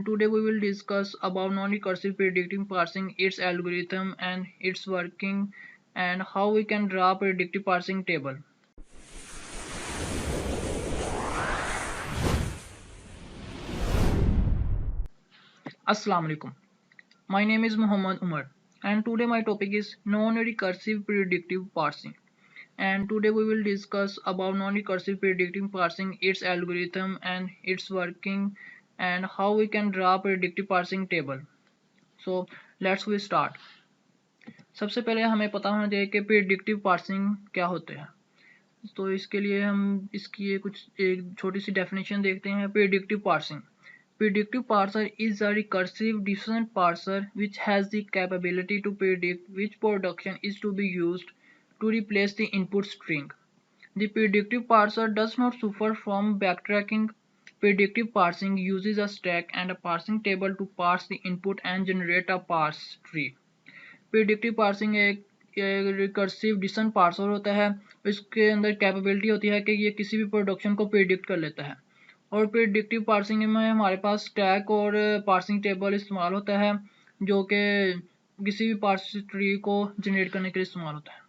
today we will discuss about non-recursive predictive parsing, its algorithm and its working, and how we can draw a predictive parsing table. Assalamu alaikum. My name is Muhammad Umar and today my topic is non-recursive predictive parsing. And today we will discuss about non-recursive predictive parsing, its algorithm and its working, and how we can draw a predictive parsing table. So let's we start. सबसे पहले हमें पता होना चाहिए कि predictive parsing क्या होते हैं। तो इसके लिए हम इसकी एक छोटी सी डेफिनेशन देखते हैं। Predictive parsing, predictive parser is a recursive decision parser which has the capability to predict which production is to be used to replace the input string. The predictive parser does not suffer from backtracking. Predictive parsing uses a stack and a parsing table to parse the input and generate a parse tree. Predictive parsing एक recursive decision parser होता है। इसके अंदर capability होती है कि ये किसी भी प्रोडक्शन को प्रिडिक्ट कर लेता है। और प्रिडिक्टिव पार्सिंग में हमारे पास स्टैक और पार्सिंग टेबल इस्तेमाल होता है जो कि किसी भी पार्स ट्री को जनरेट करने के लिए इस्तेमाल होता है।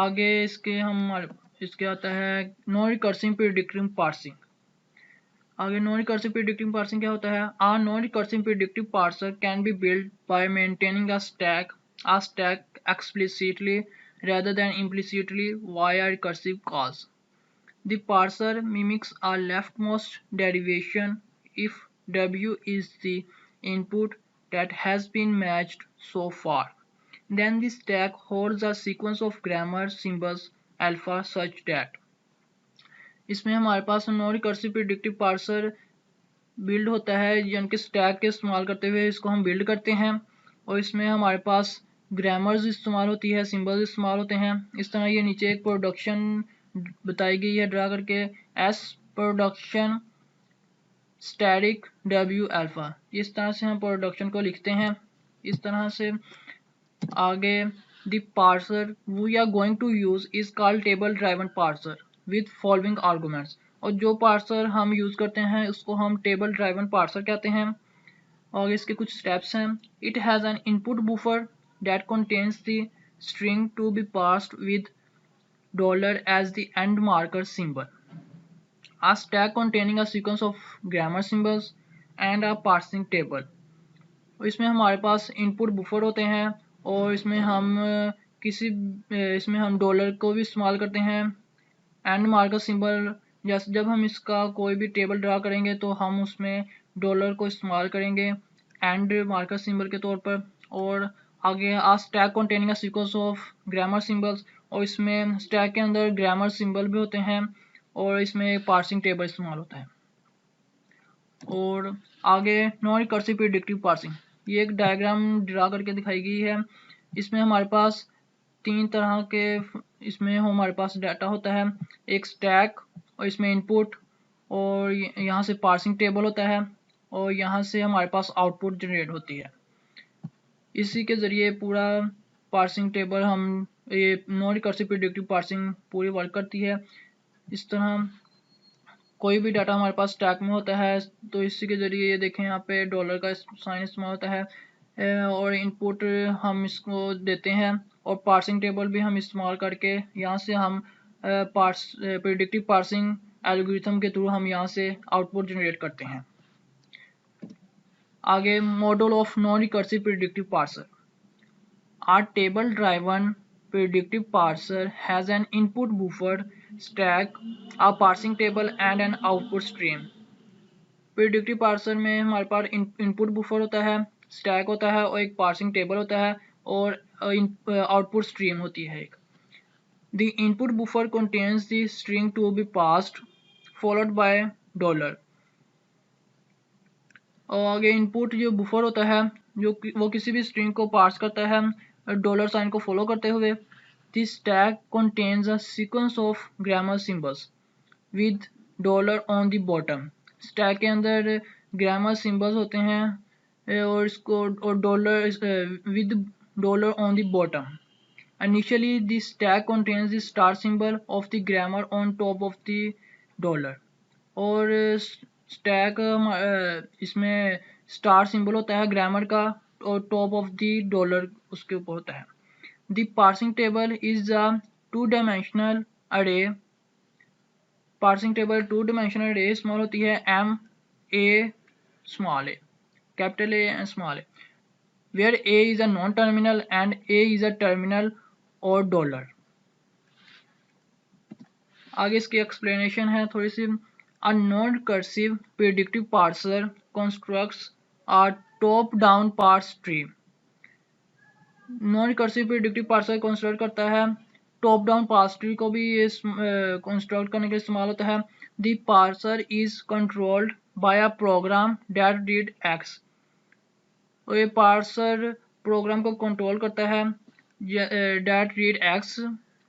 आगे इसके आता है नॉन रिकर्सिव प्रिडिक्टिव पार्सिंग। आगे नॉन रिकर्सिव प्रिडिक्टिव पार्सिंग क्या होता है? A non-recursive predictive parser can be built by maintaining a stack explicitly rather than implicitly via recursive calls. The parser mimics a leftmost derivation if W is the input that has been matched so far. Then the stack holds a sequence of grammar symbols alpha such that इसमें हमारे पास non recursive predictive parser build होता है, यानी कि stack के इस्तेमाल करते हुए इसको हम बिल्ड करते हैं। और इसमें हमारे पास ग्रामर्स इस्तेमाल होती है, सिंबल्स इस्तेमाल होते हैं। इस तरह ये नीचे एक प्रोडक्शन बताई गई है ड्रा करके, S production static W alpha. इस तरह से हम प्रोडक्शन को लिखते हैं। इस तरह से आगे the parser we are going to use is called table driven parser with following arguments. और जो पार्सर हम यूज करते हैं उसको हम टेबल ड्राइवन पार्सर कहते हैं। और इसके कुछ स्टेप्स हैं। It has an input buffer that contains the string to be passed with dollar as the end marker symbol, a stack containing a sequence of grammar symbols and a parsing table। इसमें हमारे पास input buffer होते हैं और इसमें हम dollar को भी इस्तेमाल करते हैं, एंड मार्कर सिंबल। जैसे जब हम इसका कोई भी टेबल ड्रा करेंगे तो हम उसमें डॉलर को इस्तेमाल करेंगे एंड मार्कर सिंबल के तौर पर। और आगे आ stack containing a sequence of grammar symbols, और इसमें स्टैक के अंदर ग्रामर सिंबल भी होते हैं और इसमें पार्सिंग टेबल इस्तेमाल होता है। और आगे नॉन रिकर्सिव प्रिडिक्टिव पार्सिंग, ये एक डायग्राम ड्रा करके दिखाई गई है। इसमें हमारे पास तीन तरह के इसमें हमारे पास डाटा होता है, एक स्टैक और इसमें इनपुट, और यहाँ से पार्सिंग टेबल होता है और यहाँ से हमारे पास आउटपुट जनरेट होती है। इसी के ज़रिए पूरा पार्सिंग टेबल हम ये नॉन रिकर्सिव प्रिडिक्टिव पार्सिंग पूरी वर्क करती है। इस तरह कोई भी डाटा हमारे पास स्टैक में होता है तो इसी के ज़रिए ये देखें यहाँ पे डॉलर का साइन इस्तेमाल होता है, और इनपुट हम इसको देते हैं और पार्सिंग टेबल भी हम इस्तेमाल करके यहाँ से हम प्रिडिक्टिव पार्सिंग एल्गोरिथम के थ्रू हम यहाँ से आउटपुट जनरेट करते हैं। आगे model of non recursive predictive parser. A table driven predictive parser has an input buffer, stack, a parsing table and an output stream। predictive parser में हमारे पास input buffer होता है, स्टैक होता है और एक पार्सिंग टेबल होता है और आउटपुट स्ट्रीम होती है एक। The input buffer contains the string to be passed followed by dollar. और आगे इनपुट जो बफर होता है जो वो किसी भी स्ट्रिंग को पार्स करता है डॉलर साइन को फॉलो करते हुए। This stack contains a sequence of grammar symbols with dollar on the bottom। Stack के अंदर ग्रामर सिंबल्स होते हैं और इसको और dollar with dollar on the bottom. Initially the stack contains the star symbol of the grammar on top of the dollar। और stack इसमें star symbol होता है ग्रामर का और टॉप ऑफ द डॉलर उसके ऊपर होता है। The parsing table is a two dimensional array. Parsing table two dimensional array small होती है M A small A, capital A and small A, where a is a non-terminal and a is a terminal or dollar। आगे इसकी explanation है थोड़ी सी। A non-recursive predictive parser constructs a top-down parse tree। non-recursive predictive parser construct करता है top down parse tree को भी ये construct करने के लिए इस्तेमाल होता है। The parser is controlled by a program that read X. और ये पार्सर प्रोग्राम को कंट्रोल करता है that read x,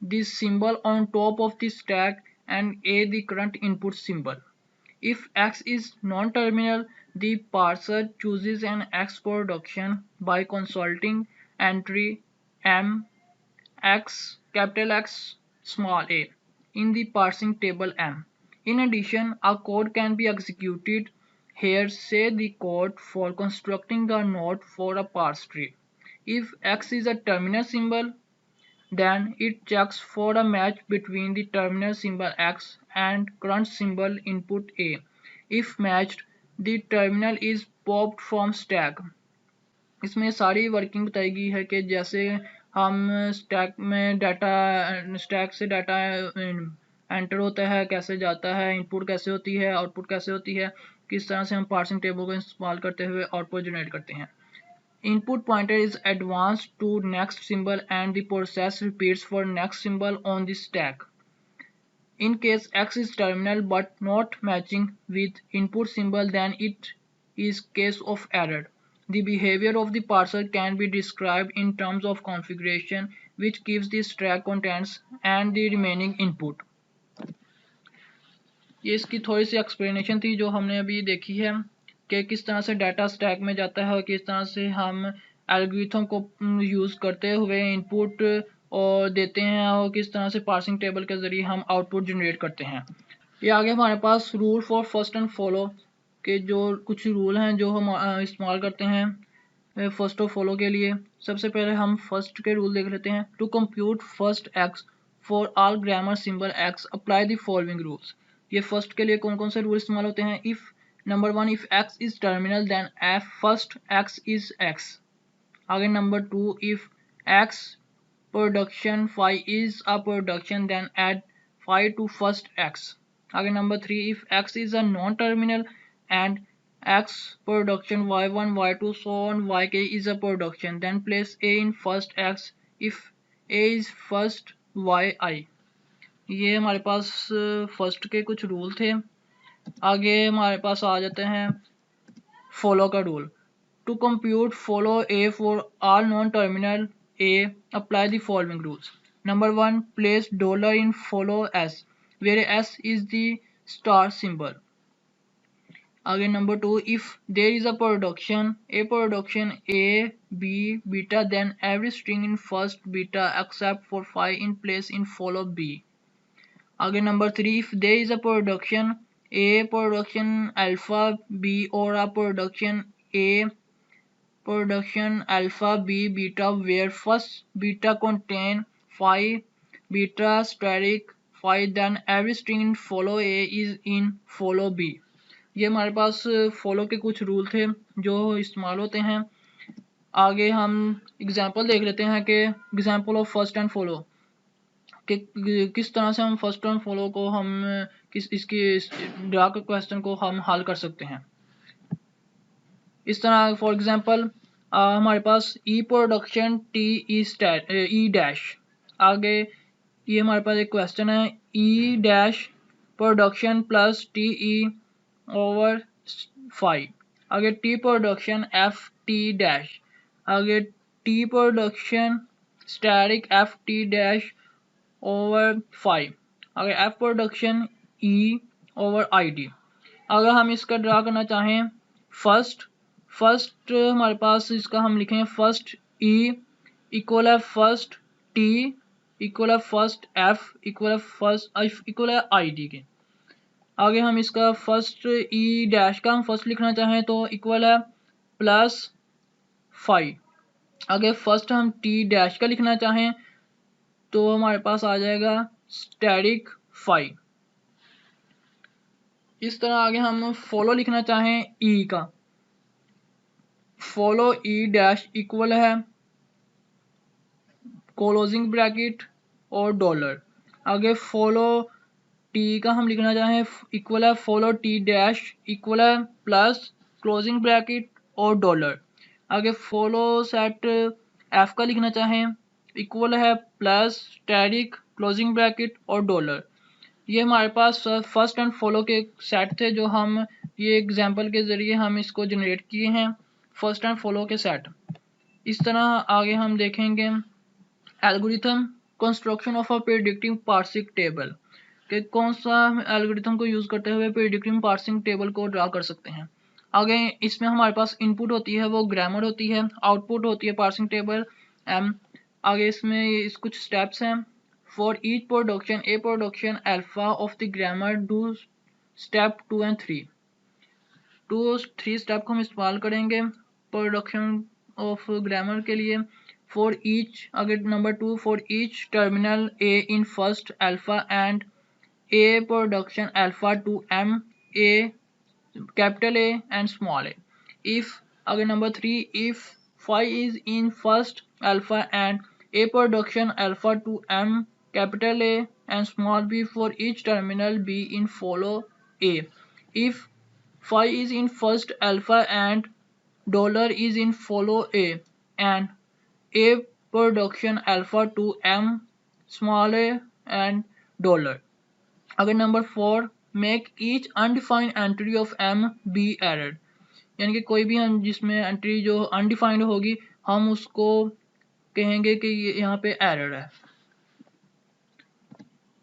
the symbol on top of the stack, and a the current input symbol। If x is non-terminal, the parser chooses an x production by consulting entry m x capital X small a in the parsing table m। In addition, a code can be executed here, say the code for constructing a node for a parse tree। If x is a terminal symbol, then it checks for a match between the terminal symbol x and current symbol input a। If matched, the terminal is popped from stack। इसमें सारी working बताई गई है कि जैसे हम stack में data, stack से डाटा एंटर होता है, कैसे जाता है, इनपुट कैसे होती है, आउटपुट कैसे होती है, किस तरह से हम पार्सिंग टेबल को इस्तेमाल करते हुए आउटपुट जनरेट करते हैं। Input pointer is advanced to next symbol and the process repeats for next symbol on the stack। In case x is terminal but not matching with input symbol, then it is case of error। The behavior of the parser can be described in terms of configuration, which gives the stack contents and the remaining input। ये इसकी थोड़ी सी explanation थी जो हमने अभी देखी है कि किस तरह से डाटा स्टैक में जाता है और किस तरह से हम एल्गोरिथम को यूज़ करते हुए इनपुट और देते हैं और किस तरह से पार्सिंग टेबल के ज़रिए हम आउटपुट जनरेट करते हैं। ये आगे हमारे पास rule for first and follow के जो कुछ रूल हैं जो हम इस्तेमाल करते हैं फर्स्ट और फॉलो के लिए। सबसे पहले हम फर्स्ट के रूल देख लेते हैं। To compute first X for all grammar symbol X apply the following rules. ये फर्स्ट के लिए कौन कौन से रूल इस्तेमाल होते हैं। If number 1, if X is terminal then F first X is X. आगे number 2, if X production 5 is a production then add 5 to first X. आगे number 3, if X is a non terminal and x production y1 y2 so on yk is a production, then place a in first x if a is first yi। ये हमारे पास first के कुछ rule थे। आगे हमारे पास आ जाते हैं फॉलो का rule. To compute follow A for all non terminal A apply the following rules. Number 1, place dollar in follow S where S is the star symbol. आगे number 2, if there is a production A B beta then every string in first beta except for 5 in place in follow B. आगे number 3, if there is a production A production alpha B और अ production A production alpha B beta where first beta contain 5 beta static 5 then every string in follow A is in follow B. ये हमारे पास follow के कुछ rule थे जो इस्तेमाल होते हैं। आगे हम एग्जांपल देख लेते हैं कि example of first and follow कि किस तरह से हम फर्स्ट एंड फॉलो को हम इसकी ड्रा के क्वेश्चन को हम हल कर सकते हैं। इस तरह फॉर एग्जांपल हमारे पास E production T E dash. आगे ये हमारे पास एक क्वेश्चन है E dash production plus T E over 5। आगे T production F T dash. आगे T production static F T dash over 5। आगे F production E over I D. अगर हम इसका ड्रा करना चाहें फर्स्ट हमारे पास इसका हम लिखेंगे फर्स्ट ई इक्वल है फर्स्ट टी इक्वल है फर्स्ट एफ इक्वल है फर्स्ट एफ इक्वल है आई डी के। आगे हम इसका फर्स्ट ई डैश का हम फर्स्ट लिखना चाहें तो इक्वल है प्लस 5। आगे फर्स्ट हम टी डैश का लिखना चाहें तो हमारे पास आ जाएगा स्टैटिक 5। इस तरह आगे हम फॉलो लिखना चाहें ई का, फॉलो ई डैश इक्वल है क्लोजिंग ब्रैकेट और डॉलर। आगे फॉलो टी का हम लिखना चाहें इक्वल है फॉलो टी डैश इक्वल है प्लस क्लोजिंग ब्रैकेट और डॉलर। आगे फॉलो सेट एफ का लिखना चाहें इक्वल है प्लस स्टैटिक क्लोजिंग ब्रैकेट और डॉलर। ये हमारे पास फर्स्ट एंड फॉलो के सेट थे जो हम ये एग्जांपल के ज़रिए हम इसको जनरेट किए हैं, फर्स्ट एंड फॉलो के सेट। इस तरह आगे हम देखेंगे algorithm construction of a predictive parsing table कि कौन सा एल्गोरिथम को यूज़ करते हुए प्रेडिक्टिव पार्सिंग टेबल को ड्रा कर सकते हैं। आगे इसमें हमारे पास इनपुट होती है वो ग्रामर होती है, आउटपुट होती है पार्सिंग टेबल एम। आगे इसमें कुछ स्टेप्स हैं। For each production A production alpha of the grammar do step 2 and 3। 3 step को हम इस्तेमाल करेंगे प्रोडक्शन ऑफ ग्रामर के लिए। फॉर ईच अगर number 2 for each terminal A in first alpha and A production alpha to M A capital A and small A. If अगर number 3 if phi is in first alpha and a production alpha to m capital A and small b for each terminal b in follow A. If phi is in first alpha and dollar is in follow A and a production alpha to m small a and dollar. अगर number 4 make each undefined entry of m be added, यानी कि कोई भी हम जिसमें entry जो undefined होगी हम उसको कहेंगे कि ये यहाँ पे एरर है।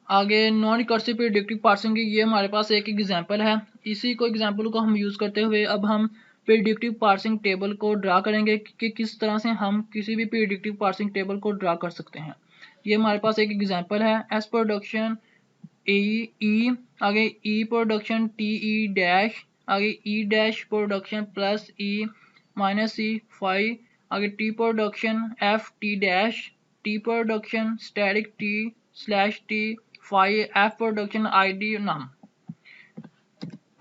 आगे नॉन रिकर्सिव प्रेडिक्टिव पार्सिंग की ये हमारे पास एक एग्जांपल है। इसी को एग्जांपल को हम यूज़ करते हुए अब हम प्रेडिक्टिव पार्सिंग टेबल को ड्रा करेंगे कि किस तरह से हम किसी भी प्रेडिक्टिव पार्सिंग टेबल को ड्रा कर सकते हैं। ये हमारे पास एक एग्जांपल है एस प्रोडक्शन ई आगे ई प्रोडक्शन टी ई डैश आगे ई dash production plus E minus ई 5 आगे T production F T dash T production static T slash T 5 F production ID नाम।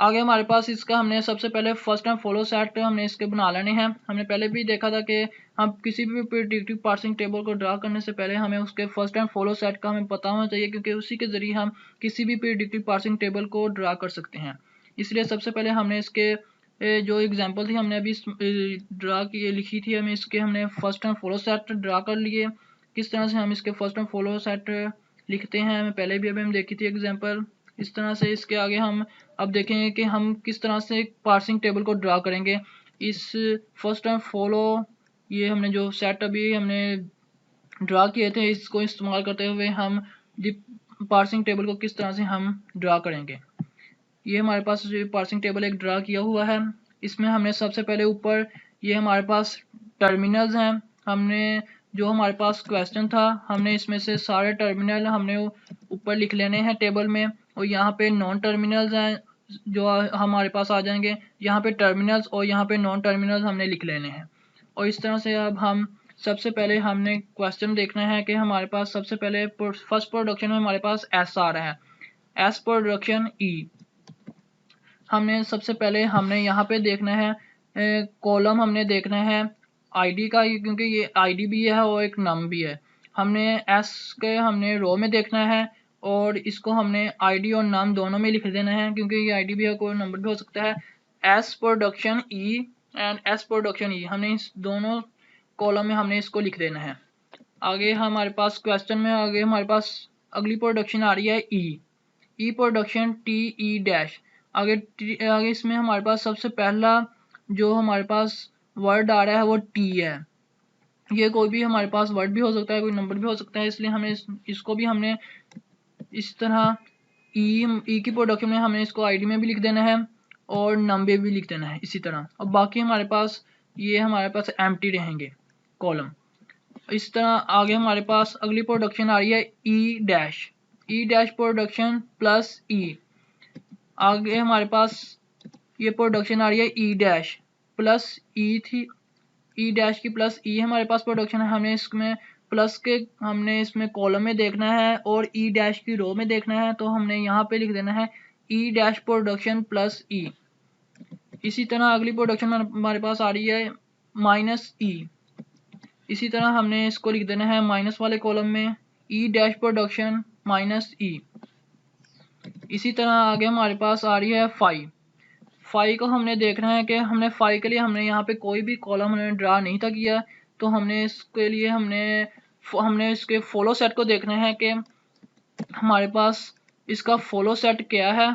आगे हमारे पास इसका हमने सबसे पहले फर्स्ट एंड फॉलो सेट हमने इसके बना लेने हैं। हमने पहले भी देखा था कि हम किसी भी प्रेडिक्टिव पार्सिंग टेबल को ड्रा करने से पहले हमें उसके फर्स्ट एंड फॉलो सेट का हमें पता होना चाहिए, क्योंकि उसी के ज़रिए हम किसी भी प्रेडिक्टिव पार्सिंग टेबल को ड्रा कर सकते हैं। इसलिए सबसे पहले हमने इसके जो एग्जाम्पल थी हमने अभी ड्रा की लिखी थी, हमें इसके हमने first and follow set draw कर लिए। किस तरह से हम इसके फर्स्ट एंड फॉलो सेट लिखते हैं हमें पहले भी अभी हम देखी थी एग्जाम्पल। इस तरह से इसके आगे हम अब देखेंगे कि हम किस तरह से पार्सिंग टेबल को ड्रा करेंगे। इस फर्स्ट एंड फॉलो ये हमने जो सेट अभी हमने ड्रा किए थे इसको इस्तेमाल करते हुए हम पार्सिंग टेबल को किस तरह से हम ड्रा करेंगे। ये हमारे पास पार्सिंग टेबल एक ड्रा किया हुआ है। इसमें हमने सबसे पहले ऊपर ये हमारे पास टर्मिनल्स हैं। हमने जो हमारे पास क्वेश्चन था हमने इसमें से सारे टर्मिनल हमने ऊपर लिख लेने हैं टेबल में, और यहाँ पे नॉन टर्मिनल्स हैं जो हमारे पास आ जाएंगे। यहाँ पे टर्मिनल्स और यहाँ पे नॉन टर्मिनल्स हमने लिख लेने हैं। और इस तरह से अब हम सबसे पहले हमने क्वेश्चन देखना है कि हमारे पास सबसे पहले फर्स्ट प्रोडक्शन में हमारे पास एस आ रहा है, एस प्रोडक्शन ई। हमने सबसे पहले हमने यहाँ पे देखना है कॉलम हमने देखना है आईडी का, क्योंकि ये आईडी भी है और एक नम भी है। हमने एस के हमने रो में देखना है और इसको हमने आईडी और नाम दोनों में लिख देना है, क्योंकि ये आईडी भी है कोई नंबर भी हो सकता है। S production E and S production E हमने इस दोनों कॉलम में हमने इसको लिख देना है। आगे हमारे पास क्वेश्चन में आगे हमारे पास अगली प्रोडक्शन आ रही है ई प्रोडक्शन टी ई डैश। आगे इसमें हमारे पास सबसे पहला जो हमारे पास वर्ड आ रहा है वो टी है। ये कोई भी हमारे पास वर्ड भी हो सकता है, कोई नंबर भी हो सकता है, इसलिए हमें इसको भी हमने इस तरह ई की प्रोडक्शन में हमें इसको आईडी में भी लिख देना है और नंबर भी लिख देना है इसी तरह। और बाकी हमारे पास ये हमारे पास एम्प्टी रहेंगे कॉलम। इस तरह आगे हमारे पास अगली प्रोडक्शन आ रही है ई डैश प्रोडक्शन प्लस ई। आगे हमारे पास ये प्रोडक्शन आ रही है ई डैश प्लस ई थी, ई डैश की प्लस ई हमारे पास प्रोडक्शन है। हमें इसमें प्लस के हमने इसमें कॉलम में देखना है और ई डैश की रो में देखना है, तो हमने यहाँ पे लिख देना है ई डैश प्रोडक्शन प्लस ई। इसी तरह अगली प्रोडक्शन हमारे पास आ रही है माइनस ई। इसी तरह हमने इसको लिख देना है माइनस वाले कॉलम में ई डैश प्रोडक्शन माइनस ई। इसी तरह आगे हमारे पास आ रही है फाइव। फाइव को हमने देखना है कि हमने फाइव के लिए हमने यहाँ पे कोई भी कॉलम हमने ड्रा नहीं था किया, तो हमने इसके लिए हमने इसके फॉलो सेट को देखना है कि हमारे पास इसका फॉलो सेट क्या है।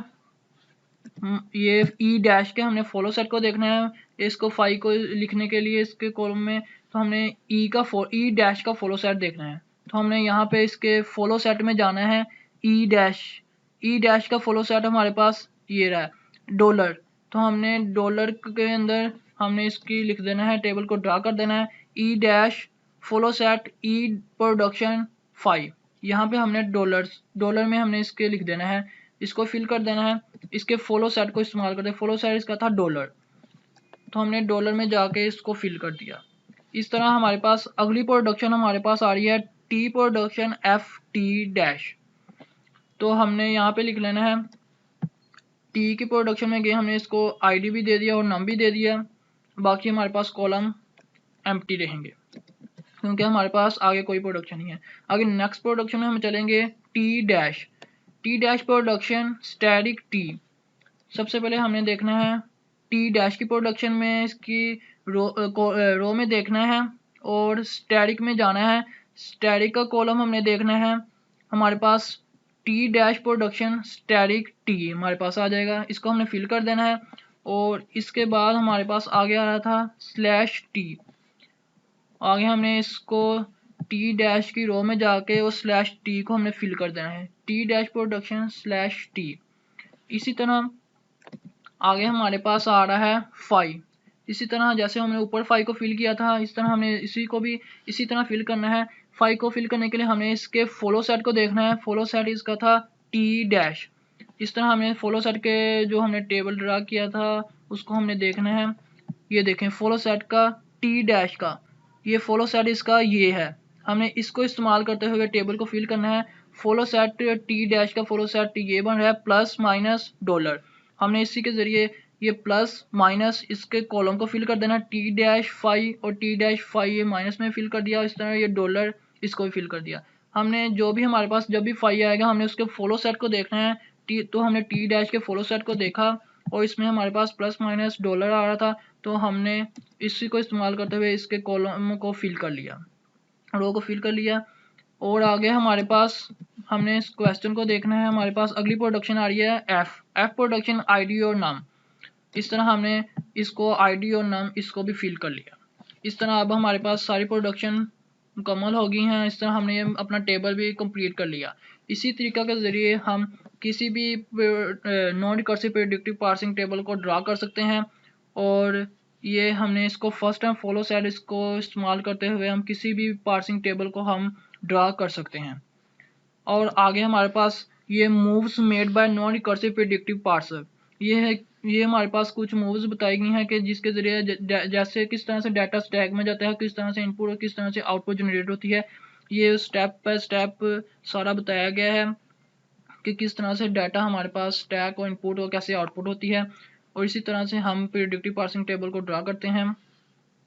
ये ई डैश के हमने फॉलो सेट को देखना है। इसको फाइव को लिखने के लिए इसके कॉलम में तो हमने ई डैश का फॉलो सेट देखना है। तो हमने यहाँ पे इसके फॉलो सेट में जाना है ई डैश का फॉलो सेट हमारे पास ये रहा है डॉलर। तो हमने डॉलर के अंदर हमने इसकी लिख देना है, टेबल को ड्रा कर देना है ई डैश फॉलो सेट ई प्रोडक्शन 5। यहाँ पे हमने डॉलर में हमने इसके लिख देना है, इसको फिल कर देना है। इसके फॉलो सेट को इस्तेमाल करते हैं, फॉलो सेट इसका था डॉलर, तो हमने डॉलर में जाके इसको फिल कर दिया। इस तरह हमारे पास अगली प्रोडक्शन हमारे पास आ रही है T production F T dash. तो हमने यहाँ पे लिख लेना है टी की प्रोडक्शन में गए, हमने इसको आईडी भी दे दिया और नम भी दे दिया। बाकी हमारे पास कॉलम एम्प्टी रहेंगे क्योंकि हमारे पास आगे कोई प्रोडक्शन नहीं है। आगे नेक्स्ट प्रोडक्शन में हम चलेंगे T dash production static T. सबसे पहले हमने देखना है टी डैश की प्रोडक्शन में इसकी रो में देखना है और स्टैटिक में जाना है। स्टैटिक का कॉलम हमने देखना है, हमारे पास T dash production static T हमारे पास आ जाएगा। इसको हमने फिल कर देना है और इसके बाद हमारे पास आगे आ रहा था स्लैश टी। आगे हमने इसको टी डैश की रो में जाके और स्लैश टी को हमने फिल कर देना है T dash production slash T. इसी तरह आगे हमारे पास आ रहा है 5। इसी तरह जैसे हमने ऊपर 5 को फिल किया था, इस तरह हमने इसी को भी इसी तरह फिल करना है। 5 को फिल करने के लिए हमें इसके फॉलो सेट को देखना है। फॉलो सेट इसका था टी डैश। इस तरह हमने फॉलो सेट के जो हमने टेबल ड्रा किया था उसको हमने देखना है। ये देखें फॉलो सेट का टी डैश का ये फॉलो सेट इसका ये है। हमने इसको इस्तेमाल करते हुए टेबल को फिल करना है। फॉलो सेट टी डैश का फॉलो सेट ये बन रहा है प्लस माइनस डॉलर। हमने इसी के जरिए ये प्लस माइनस इसके कॉलम को फिल कर देना टी डैश 5 और टी डैश 5 ये माइनस में फिल कर दिया। इस तरह ये डॉलर इसको भी फिल कर दिया। हमने जो भी हमारे पास जब भी 5 आएगा हमने उसके फॉलो सेट को देखना है। तो हमने टी डैश के फॉलो सेट को देखा और इसमें हमारे पास प्लस माइनस डॉलर आ रहा था, तो हमने इसी को इस्तेमाल करते हुए इसके कॉलम को फिल कर लिया, रो को फिल कर लिया। और आगे हमारे पास हमने इस क्वेश्चन को देखना है। हमारे पास अगली प्रोडक्शन आ रही है एफ प्रोडक्शन आईडी और नाम। इस तरह हमने इसको आईडी और नाम इसको भी फिल कर लिया। इस तरह अब हमारे पास सारी प्रोडक्शन मुकम्मल हो गई हैं। इस तरह हमने अपना टेबल भी कंप्लीट कर लिया। इसी तरीका के ज़रिए हम किसी भी non recursive predictive parsing table को ड्रा कर सकते हैं और ये हमने इसको फर्स्ट एंड फॉलो सेट इसको इस्तेमाल करते हुए हम किसी भी पार्सिंग टेबल को हम ड्रा कर सकते हैं। और आगे हमारे पास ये moves made by non recursive predictive parser ये हमारे पास कुछ मूव्स बताई गई हैं कि जिसके ज़रिए जैसे किस तरह से डाटा स्टैक में जाता है, किस तरह से इनपुट और किस तरह से आउटपुट जनरेट होती है। ये स्टेप बाय स्टेप सारा बताया गया है कि किस तरह से डाटा हमारे पास स्टैक और इनपुट और कैसे आउटपुट होती है और इसी तरह से हम प्रेडिक्टिव पार्सिंग टेबल को ड्रा करते हैं।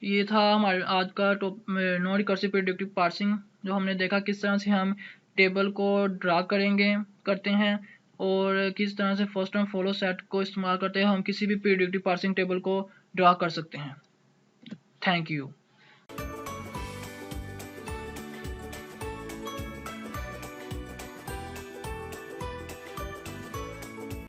ये था हमारे आज का नॉन रिकर्सिव प्रेडिक्टिव पार्सिंग, जो हमने देखा किस तरह से हम टेबल को ड्रा करते हैं और किस तरह से फर्स्ट एंड फॉलो सेट को इस्तेमाल करते हैं हम किसी भी प्रेडिक्टिव पार्सिंग टेबल को ड्रा कर सकते हैं। Thank you.